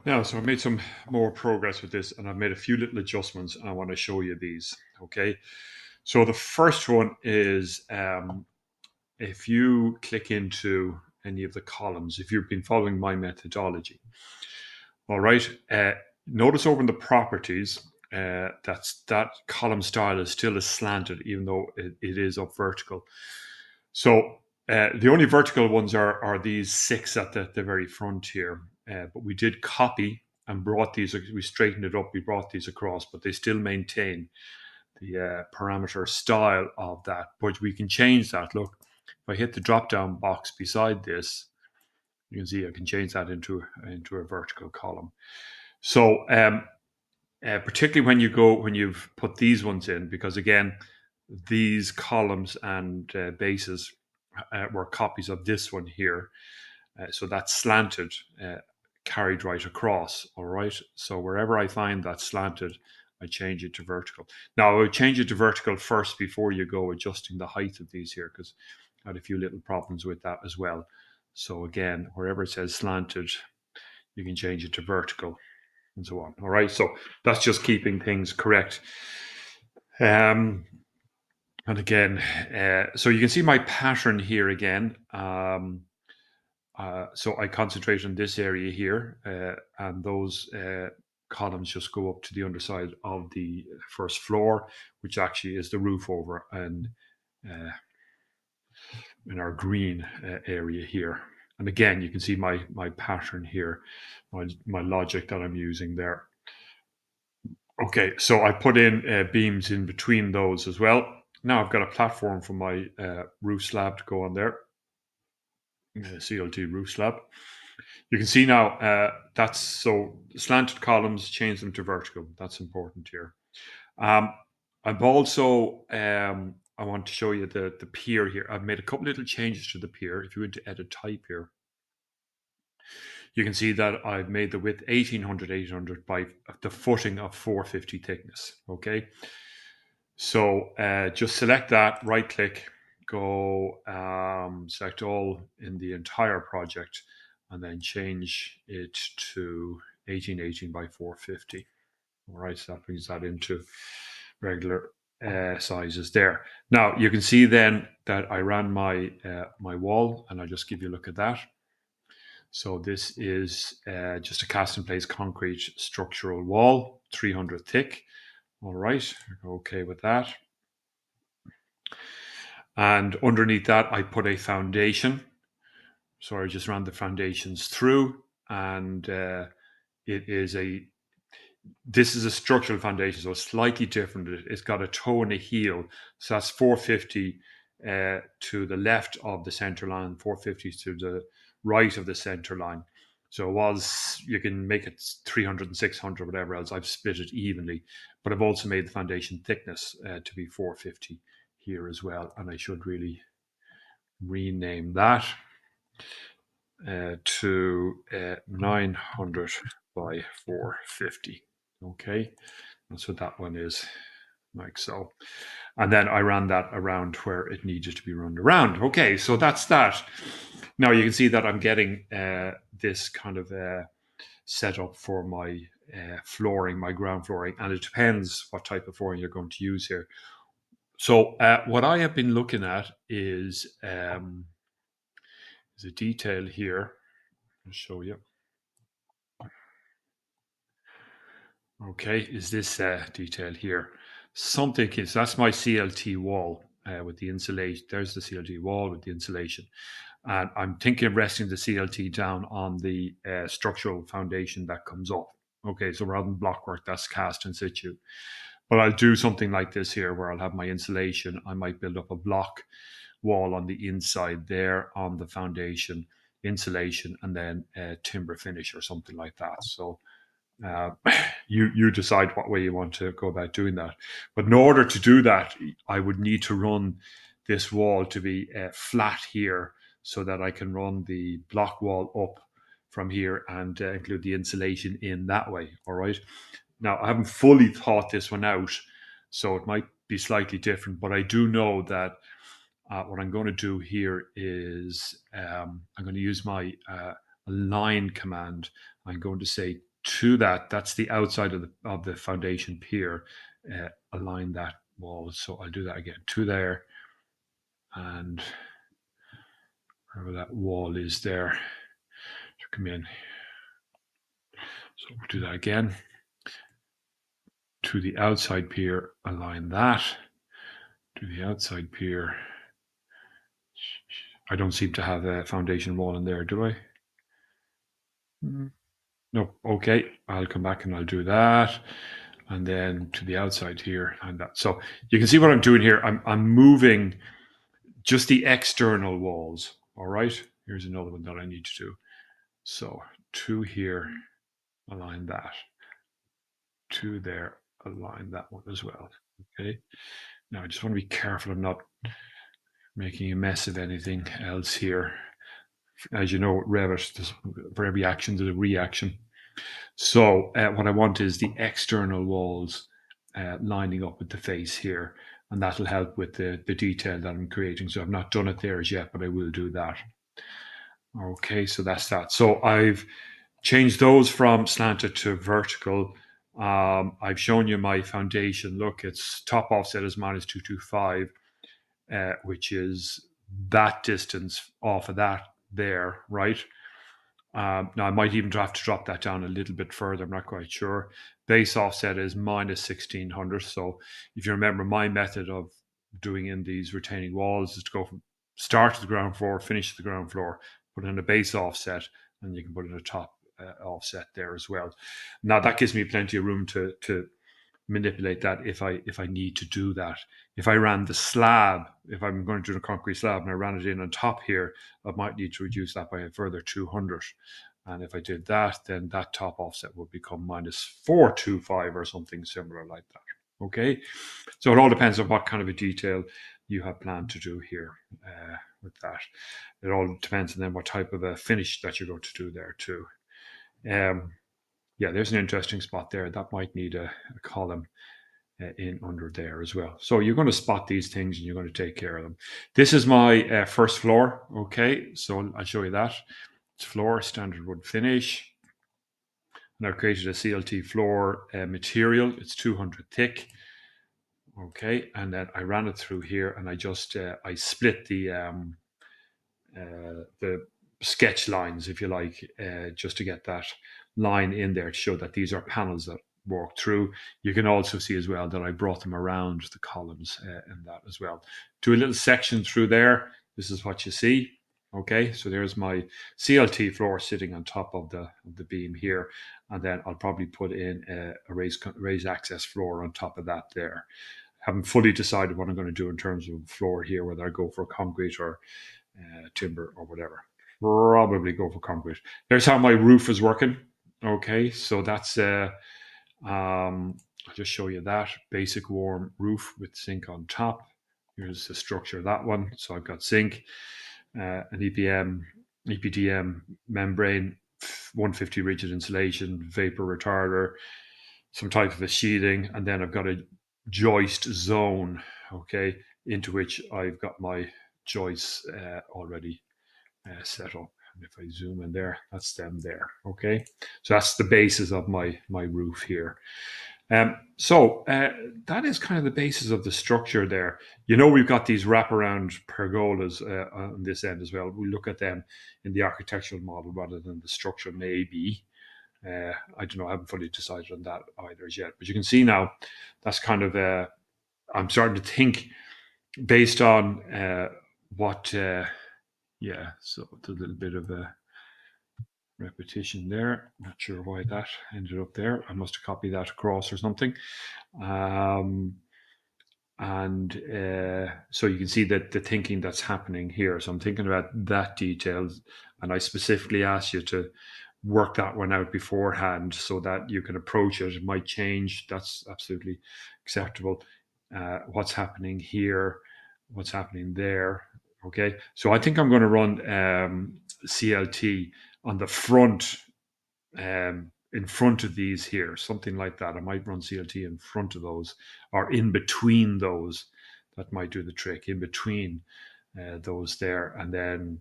Now, so I made some more progress with this and I've made a few little adjustments and I want to show you these. Okay. So the first one is if you click into any of the columns, if you've been following my methodology, all right, notice over in the properties, that column style is still as slanted, even though it is up vertical. So the only vertical ones are these six at the very front here. But we did copy and brought these, we straightened it up, we brought these across, but they still maintain the parameter style of that. But we can change that. Look, if I hit the drop down box beside this, you can see I can change that into a vertical column. So particularly when you've put these ones in, because again, these columns and bases were copies of this one here. So that's slanted, carried right across. All right. So wherever I find that slanted, I change it to vertical. Now I would change it to vertical first before you go adjusting the height of these here, because I had a few little problems with that as well. So again, wherever it says slanted, you can change it to vertical and so on. All right. So that's just keeping things correct. Um, and again, so you can see my pattern here again. So I concentrate on this area here, and those columns just go up to the underside of the first floor, which actually is the roof over and uh, in our green area here. And again, you can see my pattern here, my logic that I'm using there. Okay, so I put in beams in between those as well. Now I've got a platform for my roof slab to go on there, CLT roof slab. You can see now that's so slanted columns, change them to vertical. That's important here. Um, I've also I want to show you the pier here. I've made a couple little changes to the pier. If you went to edit type here, you can see that I've made the width 1800 by the footing of 450 thickness. Okay, so just select that, right click, go select all in the entire project, and then change it to 1818 by 450. All right, so that brings that into regular sizes there. Now you can see then that I ran my wall, and I'll just give you a look at that. So this is just a cast in place concrete structural wall, 300 thick. All right, okay with that. And underneath that, I put a foundation. So I just ran the foundations through, and it is a this is a structural foundation, so it's slightly different. It's got a toe and a heel, so that's 450 to the left of the center line, 450 to the right of the center line. So it was, you can make it 300 and 600, whatever else. I've split it evenly, but I've also made the foundation thickness to be 450 here as well. And I should really rename that to 900 by 450. Okay, that's what that one is, like so. And then I ran that around where it needed to be run around. Okay, so that's that. Now you can see that I'm getting this kind of set up for my flooring, my ground flooring, and it depends what type of flooring you're going to use here. So what I have been looking at is a detail here. I'll show you. Okay, is this detail here? Something is that's my CLT wall with the insulation. There's the CLT wall with the insulation, and I'm thinking of resting the CLT down on the structural foundation that comes up. Okay, so rather than blockwork, that's cast in situ. But I'll do something like this here, where I'll have my insulation. I might build up a block wall on the inside there on the foundation, insulation, and then timber finish or something like that. So uh, you decide what way you want to go about doing that. But in order to do that, I would need to run this wall to be flat here, so that I can run the block wall up from here and include the insulation in that way. All right. Now I haven't fully thought this one out, so it might be slightly different. But I do know that what I'm going to do here is I'm going to use my line command. I'm going to say to that. That's the outside of the foundation pier. Align that wall. So I'll do that again to there, and wherever that wall is there, to come in. So we'll do that again to the outside pier. Align that to the outside pier. I don't seem to have a foundation wall in there, do I? No. Okay, I'll come back and I'll do that. And then to the outside here and that. So you can see what I'm doing here. I'm moving just the external walls. All right. Here's another one that I need to do. So to here, align that. To there, align that one as well. Okay. Now I just want to be careful I'm not making a mess of anything else here. As you know, Revit, for every action, there's a reaction. So what I want is the external walls lining up with the face here, and that'll help with the detail that I'm creating. So I've not done it there as yet, but I will do that. Okay, so that's that. So I've changed those from slanted to vertical. I've shown you my foundation. Look, its top offset is minus 225, which is that distance off of that there, right? Now I might even have to drop that down a little bit further. I'm not quite sure. Base offset is minus 1600. So if you remember, my method of doing in these retaining walls is to go from start at the ground floor, finish at the ground floor, put in a base offset, and you can put in a top offset there as well. Now that gives me plenty of room to manipulate that if I need to do that. If I ran the slab, if I'm going to do a concrete slab and I ran it in on top here, I might need to reduce that by a further 200. And if I did that, then that top offset would become minus 425 or something similar like that. Okay, so it all depends on what kind of a detail you have planned to do here with that. It all depends on then what type of a finish that you're going to do there too. Um, yeah, there's an interesting spot there. That might need a column in under there as well. So you're going to spot these things and you're going to take care of them. This is my first floor. Okay, so I'll show you that. It's floor, standard wood finish. And I've created a CLT floor material. It's 200 thick. Okay, and then I ran it through here and I just I split the sketch lines, if you like, just to get that line in there to show that these are panels that walk through. You can also see as well that I brought them around the columns in that as well. Do a little section through there. This is what you see. Okay, so there's my CLT floor sitting on top of the beam here, and then I'll probably put in a raised access floor on top of that there. Haven't fully decided what I'm going to do in terms of floor here, whether I go for concrete or timber or whatever. Probably go for concrete. There's how my roof is working. Okay, so that's I'll just show you that basic warm roof with sink on top. Here's the structure of that one. So I've got sink, an EPDM membrane, 150 rigid insulation, vapor retarder, some type of a sheathing, and then I've got a joist zone, okay, into which I've got my joists already set up. And if I zoom in there, that's them there. Okay, so that's the basis of my roof here. So that is kind of the basis of the structure there. You know, we've got these wraparound pergolas on this end as well. We look at them in the architectural model rather than the structure, maybe. I don't know. I haven't fully decided on that either as yet. But you can see now that's kind of. I'm starting to think based on what. Yeah, so it's a little bit of a repetition there. Not sure why that ended up there. I must have copied that across or something. Um, and so you can see that the thinking that's happening here. So I'm thinking about that detail, and I specifically asked you to work that one out beforehand so that you can approach it. It might change. That's absolutely acceptable. What's happening here? What's happening there? Okay, so I think I'm going to run CLT on the front, in front of these here, something like that. I might run CLT in front of those or in between those. That might do the trick, in between those there. And then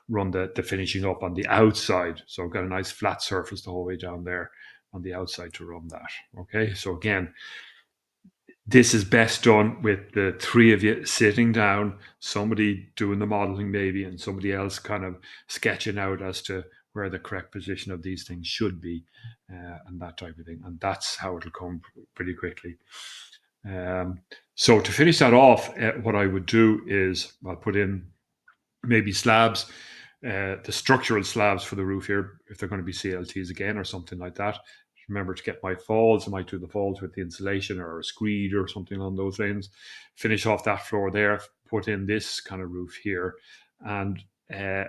run the finishing up on the outside. So I've got a nice flat surface the whole way down there on the outside to run that. Okay, so again, this is best done with the three of you sitting down, somebody doing the modeling maybe, and somebody else kind of sketching out as to where the correct position of these things should be, and that type of thing. And that's how it'll come pretty quickly. So to finish that off, what I would do is I'll put in maybe slabs, the structural slabs for the roof here, if they're going to be CLTs again or something like that. Remember to get my falls. I might do the falls with the insulation or a screed or something on those lines. Finish off that floor there. Put in this kind of roof here, and and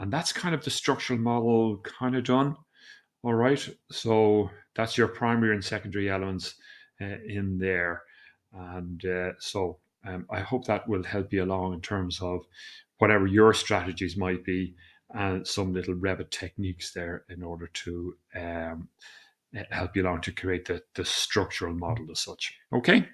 that's kind of the structural model kind of done. All right. So that's your primary and secondary elements in there, and I hope that will help you along in terms of whatever your strategies might be, and some little Revit techniques there in order to help you along to create the structural model as such. Okay.